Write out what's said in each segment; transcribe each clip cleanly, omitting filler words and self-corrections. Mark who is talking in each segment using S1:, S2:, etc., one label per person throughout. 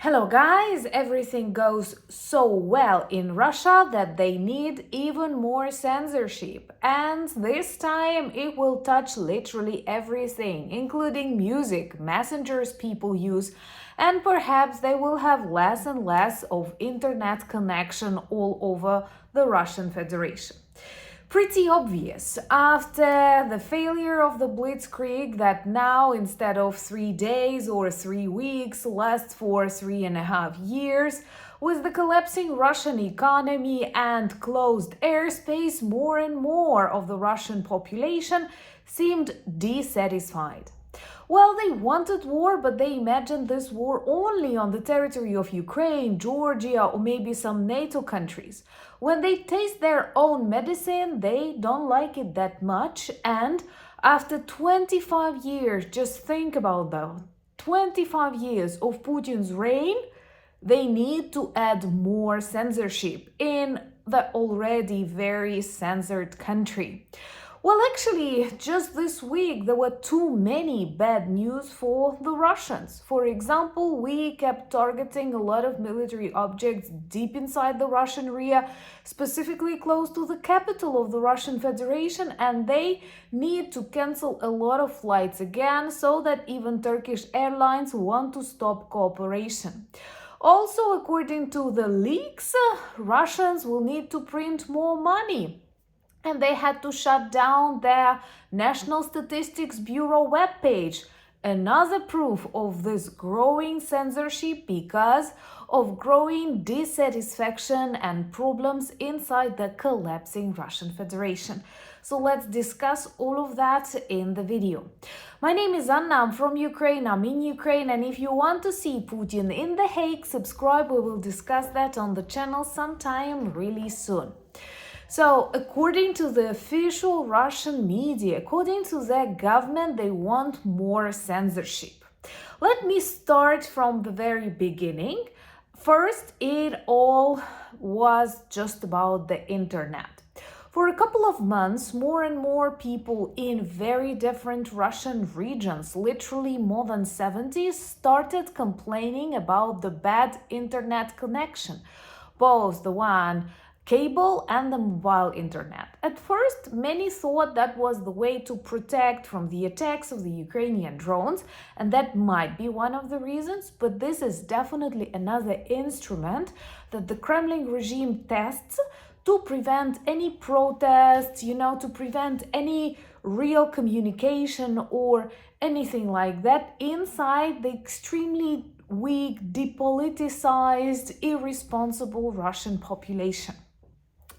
S1: Hello guys, everything goes so well in Russia that they need even more censorship. And this time it will touch literally everything, including music, messengers people use, and perhaps they will have less and less of internet connection all over the Russian Federation. Pretty obvious after the failure of the blitzkrieg that now instead of 3 days or 3 weeks lasts for 3.5 years. With the collapsing Russian economy and closed airspace, more and more of the Russian population seemed dissatisfied. Well, they wanted war, but they imagined this war only on the territory of Ukraine, Georgia, or maybe some NATO countries. When they taste their own medicine, they don't like it that much. And after 25 years, just think about that, 25 years of Putin's reign, they need to add more censorship in the already very censored country. Well, actually, just this week there were too many bad news for the Russians. For example, we kept targeting a lot of military objects deep inside the Russian area, specifically close to the capital of the Russian Federation, and they need to cancel a lot of flights again, so that even Turkish airlines want to stop cooperation. Also, according to the leaks, Russians will need to print more money. And they had to shut down their National Statistics Bureau webpage. Another proof of this growing censorship because of growing dissatisfaction and problems inside the collapsing Russian Federation. So let's discuss all of that in the video. My name is Anna, I'm from Ukraine, I'm in Ukraine, and if you want to see Putin in The Hague, subscribe, we will discuss that on the channel sometime really soon. So, according to the official Russian media, according to their government, they want more censorship. Let me start from the very beginning. First, it all was just about the internet. For a couple of months, more and more people in very different Russian regions, literally more than 70, started complaining about the bad internet connection, both the one cable and the mobile internet. At first, many thought that was the way to protect from the attacks of the Ukrainian drones, and that might be one of the reasons, but this is definitely another instrument that the Kremlin regime tests to prevent any protests, to prevent any real communication or anything like that inside the extremely weak, depoliticized, irresponsible Russian population.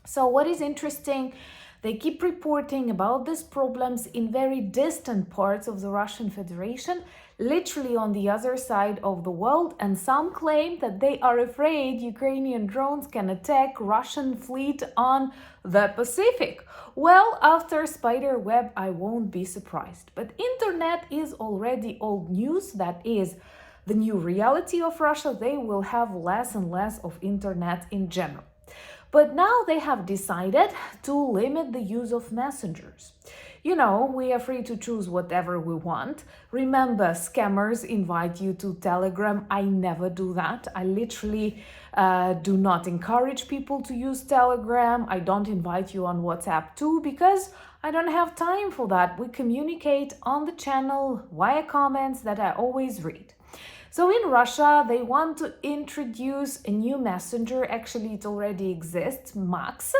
S1: So what is interesting, they keep reporting about these problems in very distant parts of the Russian Federation, literally on the other side of the world, and some claim that they are afraid Ukrainian drones can attack Russian fleet on the Pacific. Well, after Spiderweb, I won't be surprised. But internet is already old news, that is the new reality of Russia. They will have less and less of internet in general. But now they have decided to limit the use of messengers. We are free to choose whatever we want. Remember, scammers invite you to Telegram. I never do that. I literally do not encourage people to use Telegram. I don't invite you on WhatsApp too, because I don't have time for that. We communicate on the channel via comments that I always read. So in Russia, they want to introduce a new messenger. Actually, it already exists, Max.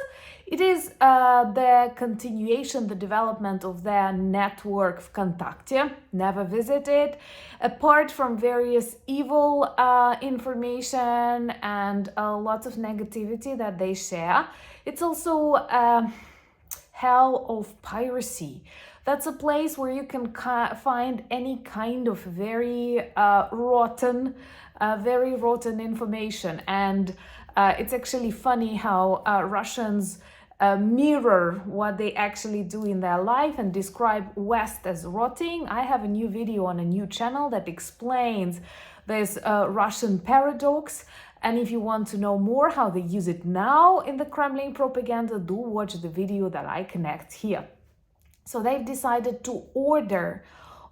S1: It is the continuation, the development of their network VKontakte. Never visited. Apart from various evil information and lots of negativity that they share, it's also hell of piracy. That's a place where you can find any kind of very rotten information. And it's actually funny how Russians mirror what they actually do in their life and describe West as rotting. I have a new video on a new channel that explains this Russian paradox. And if you want to know more how they use it now in the Kremlin propaganda, do watch the video that I connect here. So they've decided to order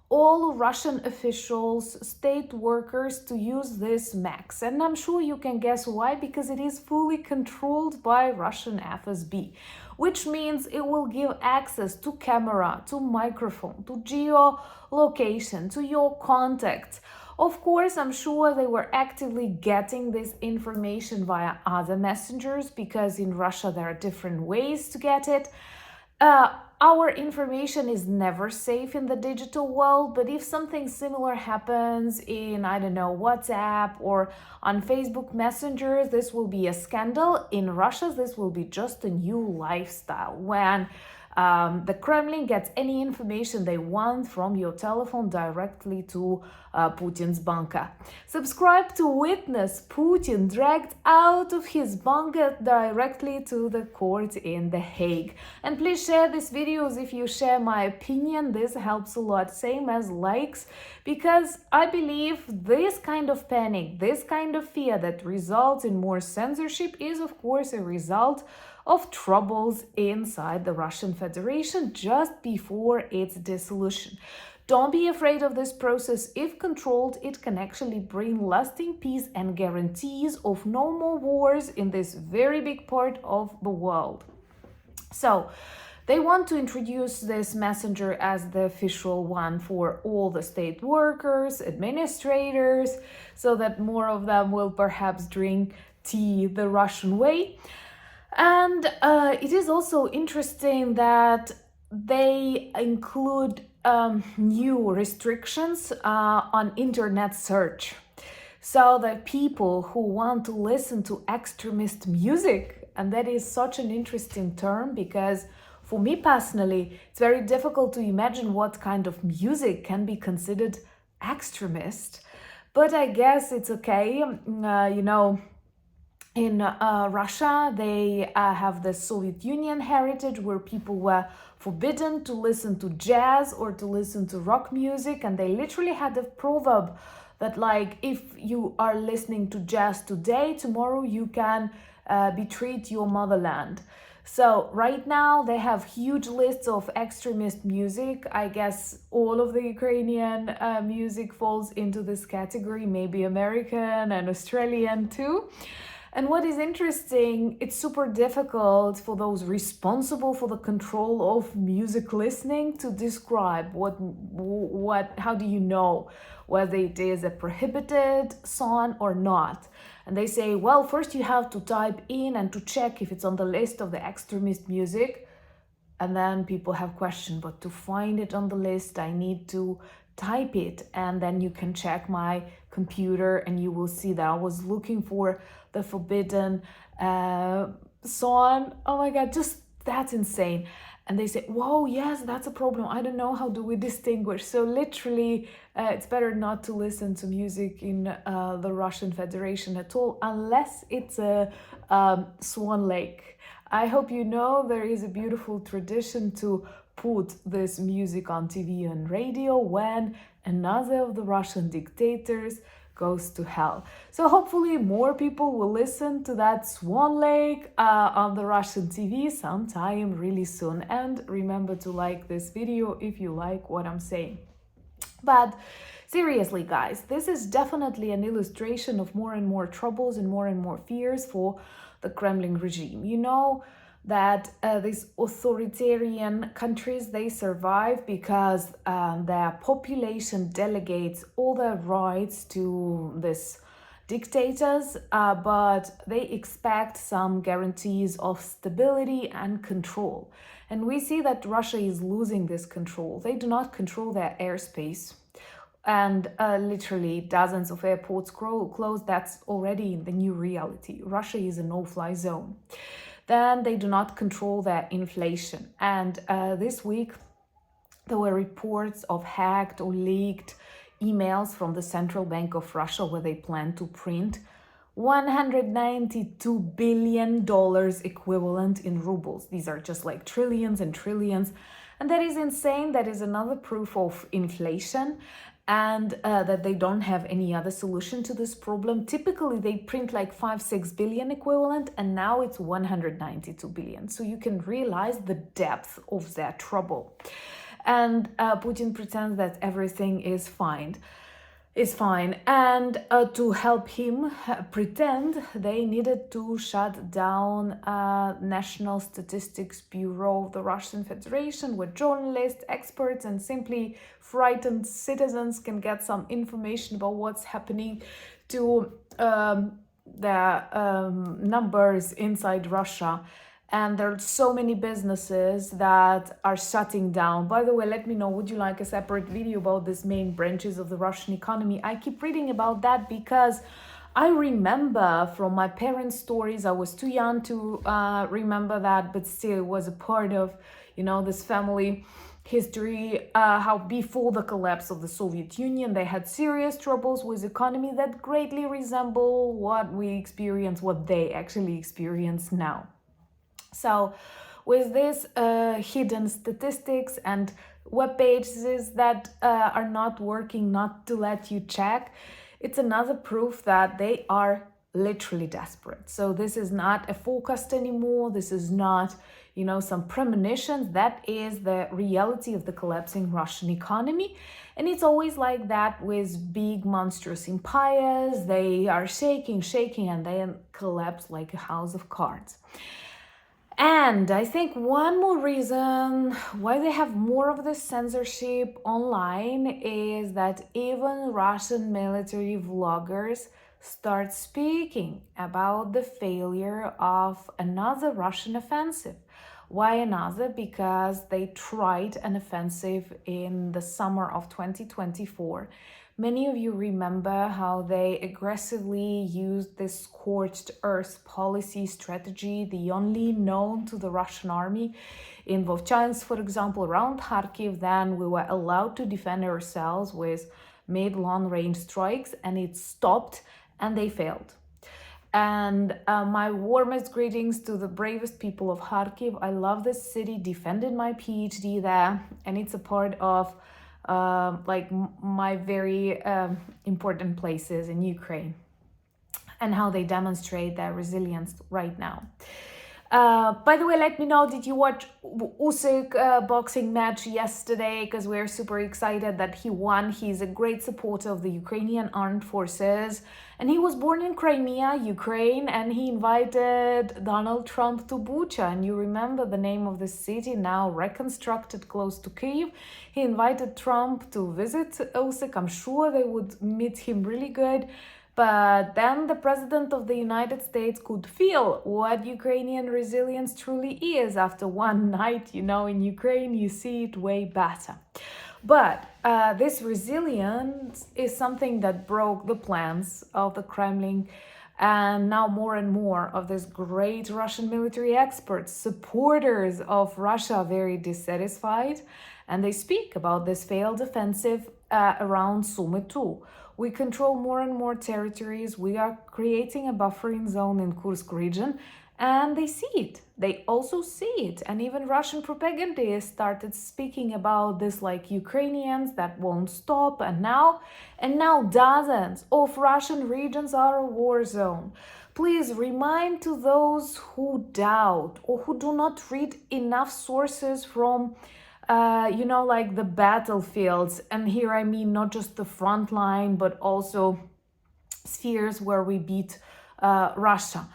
S1: all Russian officials, state workers to use this max. And I'm sure you can guess why, because it is fully controlled by Russian FSB, which means it will give access to camera, to microphone, to geolocation, to your contacts. Of course, I'm sure they were actively getting this information via other messengers, because in Russia there are different ways to get it. Our information is never safe in the digital world, but if something similar happens in, I don't know, WhatsApp or on Facebook Messenger, this will be a scandal. In Russia, this will be just a new lifestyle when the Kremlin gets any information they want from your telephone directly to Putin's bunker. Subscribe to witness Putin dragged out of his bunker directly to the court in The Hague. And please share these videos if you share my opinion. This helps a lot, same as likes, because I believe this kind of panic, this kind of fear that results in more censorship is of course a result of troubles inside the Russian Federation just before its dissolution. Don't be afraid of this process. If controlled, it can actually bring lasting peace and guarantees of no more wars in this very big part of the world. So, they want to introduce this messenger as the official one for all the state workers, administrators, so that more of them will perhaps drink tea the Russian way. And it is also interesting that they include new restrictions on internet search, so that people who want to listen to extremist music, and that is such an interesting term, because for me personally, it's very difficult to imagine what kind of music can be considered extremist, but I guess it's okay. In Russia, they have the Soviet Union heritage where people were forbidden to listen to jazz or to listen to rock music, and they literally had a proverb that, like, if you are listening to jazz today, tomorrow you can betray your motherland. So right now they have huge lists of extremist music. I guess all of the Ukrainian music falls into this category, maybe American and Australian too. And what is interesting, it's super difficult for those responsible for the control of music listening to describe how do you know whether it is a prohibited song or not. And they say, well, first you have to type in and to check if it's on the list of the extremist music. And then people have questioned, but to find it on the list, I need to type it, and then you can check my computer and you will see that I was looking for the forbidden song. Oh my God, just that's insane. And they say, whoa, yes, that's a problem. I don't know, how do we distinguish? So literally, it's better not to listen to music in the Russian Federation at all, unless it's a Swan Lake. I hope you know there is a beautiful tradition to put this music on TV and radio when another of the Russian dictators goes to hell. So hopefully more people will listen to that Swan Lake on the Russian TV sometime really soon. And remember to like this video if you like what I'm saying. But seriously, guys, this is definitely an illustration of more and more troubles and more fears for the Kremlin regime. You know that these authoritarian countries, they survive because their population delegates all their rights to these dictators, but they expect some guarantees of stability and control. And we see that Russia is losing this control. They do not control their airspace. And literally dozens of airports closed. That's already the new reality. Russia is a no-fly zone. Then they do not control their inflation. And this week, there were reports of hacked or leaked emails from the Central Bank of Russia where they plan to print $192 billion equivalent in rubles. These are just like trillions and trillions. And that is insane. That is another proof of inflation. And that they don't have any other solution to this problem. Typically, they print like 5-6 billion equivalent, and now it's 192 billion. So you can realize the depth of their trouble. and Putin pretends that everything is fine. And to help him pretend, they needed to shut down National Statistics Bureau of the Russian Federation, where journalists, experts, and simply frightened citizens can get some information about what's happening to the numbers inside Russia. And there are so many businesses that are shutting down. By the way, let me know, would you like a separate video about these main branches of the Russian economy? I keep reading about that because I remember from my parents' stories, I was too young to remember that, but still it was a part of, this family history, how before the collapse of the Soviet Union, they had serious troubles with economy that greatly resemble what they actually experience now. So with this hidden statistics and web pages that are not working, not to let you check, it's another proof that they are literally desperate. So this is not a forecast anymore. This is not, some premonitions. That is the reality of the collapsing Russian economy. And it's always like that with big monstrous empires. They are shaking, and then collapse like a house of cards. And I think one more reason why they have more of this censorship online is that even Russian military vloggers start speaking about the failure of another Russian offensive. Why another? Because they tried an offensive in the summer of 2024. Many of you remember how they aggressively used this scorched earth policy strategy, the only known to the Russian army in Vovchansk, for example, around Kharkiv. Then we were allowed to defend ourselves with mid-long range strikes, and it stopped and they failed. And my warmest greetings to the bravest people of Kharkiv. I love this city, defended my PhD there, and it's a part of my very important places in Ukraine, and how they demonstrate their resilience right now. By the way, let me know, did you watch Usyk boxing match yesterday? Because we're super excited that he won. He's a great supporter of the Ukrainian armed forces, and he was born in Crimea, Ukraine, and he invited Donald Trump to Bucha. And you remember the name of the city, now reconstructed close to Kyiv. He invited Trump to visit Usyk. I'm sure they would meet him really good. But then the president of the United States could feel what Ukrainian resilience truly is. After one night, in Ukraine, you see it way better. But this resilience is something that broke the plans of the Kremlin. And now more and more of these great Russian military experts, supporters of Russia, are very dissatisfied. And they speak about this failed offensive around Sumy too. We control more and more territories. We are creating a buffering zone in Kursk region, and they see it. They also see it. And even Russian propagandists started speaking about this, like Ukrainians that won't stop. And now dozens of Russian regions are a war zone. Please remind to those who doubt or who do not read enough sources from the battlefields. And here I mean not just the front line, but also spheres where we beat Russia.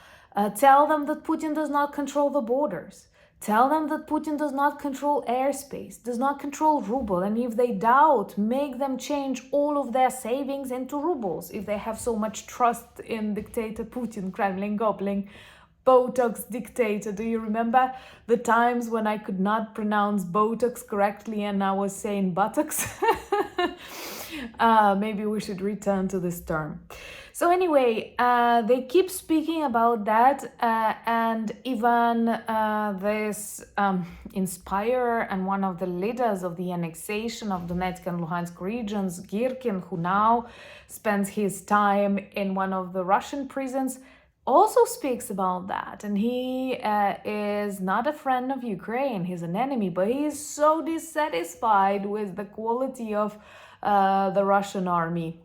S1: Tell them that Putin does not control the borders. Tell them that Putin does not control airspace, does not control ruble. And if they doubt, make them change all of their savings into rubles. If they have so much trust in dictator Putin, Kremlin goblin, Botox dictator. Do you remember the times when I could not pronounce Botox correctly and I was saying buttocks? Maybe we should return to this term. So anyway, they keep speaking about that, and even this inspirer and one of the leaders of the annexation of Donetsk and Luhansk regions, Girkin, who now spends his time in one of the Russian prisons, also speaks about that. And he is not a friend of Ukraine, he's an enemy, but he is so dissatisfied with the quality of the Russian army.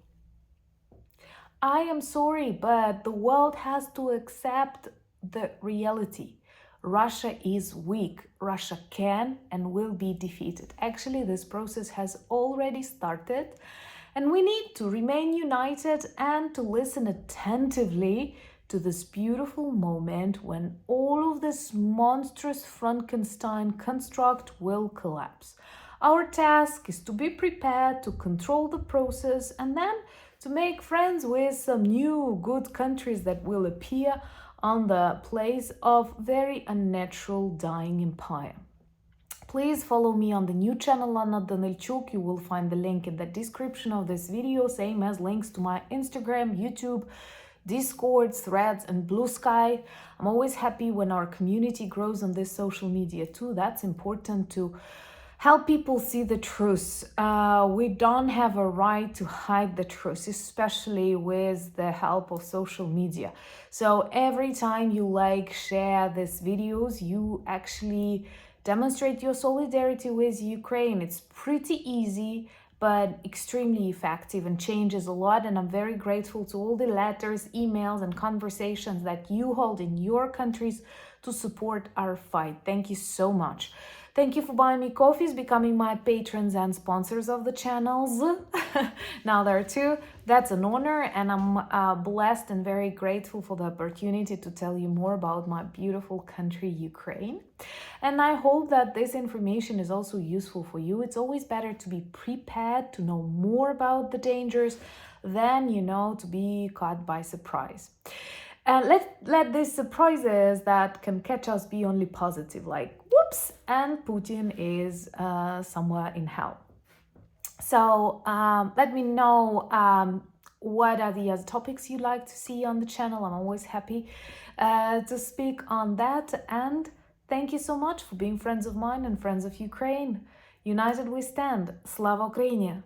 S1: I am sorry, but the world has to accept the reality. Russia is weak. Russia can and will be defeated. Actually, this process has already started, and we need to remain united and to listen attentively to this beautiful moment when all of this monstrous Frankenstein construct will collapse. Our task is to be prepared to control the process and then to make friends with some new good countries that will appear on the place of very unnatural dying empire. Please follow me on the new channel Anna Danilchuk. You will find the link in the description of this video, same as links to my Instagram, YouTube, Discord, Threads, and Blue Sky. I'm always happy when our community grows on this social media too. That's important to help people see the truth. We don't have a right to hide the truth, especially with the help of social media. So every time you like, share these videos, you actually demonstrate your solidarity with Ukraine. It's pretty easy, but extremely effective and changes a lot. And I'm very grateful to all the letters, emails, and conversations that you hold in your countries to support our fight. Thank you so much. Thank you for buying me coffees, becoming my patrons and sponsors of the channels. Now there are two. That's an honor, and I'm blessed and very grateful for the opportunity to tell you more about my beautiful country, Ukraine. And I hope that this information is also useful for you. It's always better to be prepared, to know more about the dangers than, to be caught by surprise. And let these surprises that can catch us be only positive, like whoops, and Putin is somewhere in hell. So let me know what are the other topics you'd like to see on the channel. I'm always happy to speak on that. And thank you so much for being friends of mine and friends of Ukraine. United we stand. Slava Ukraini!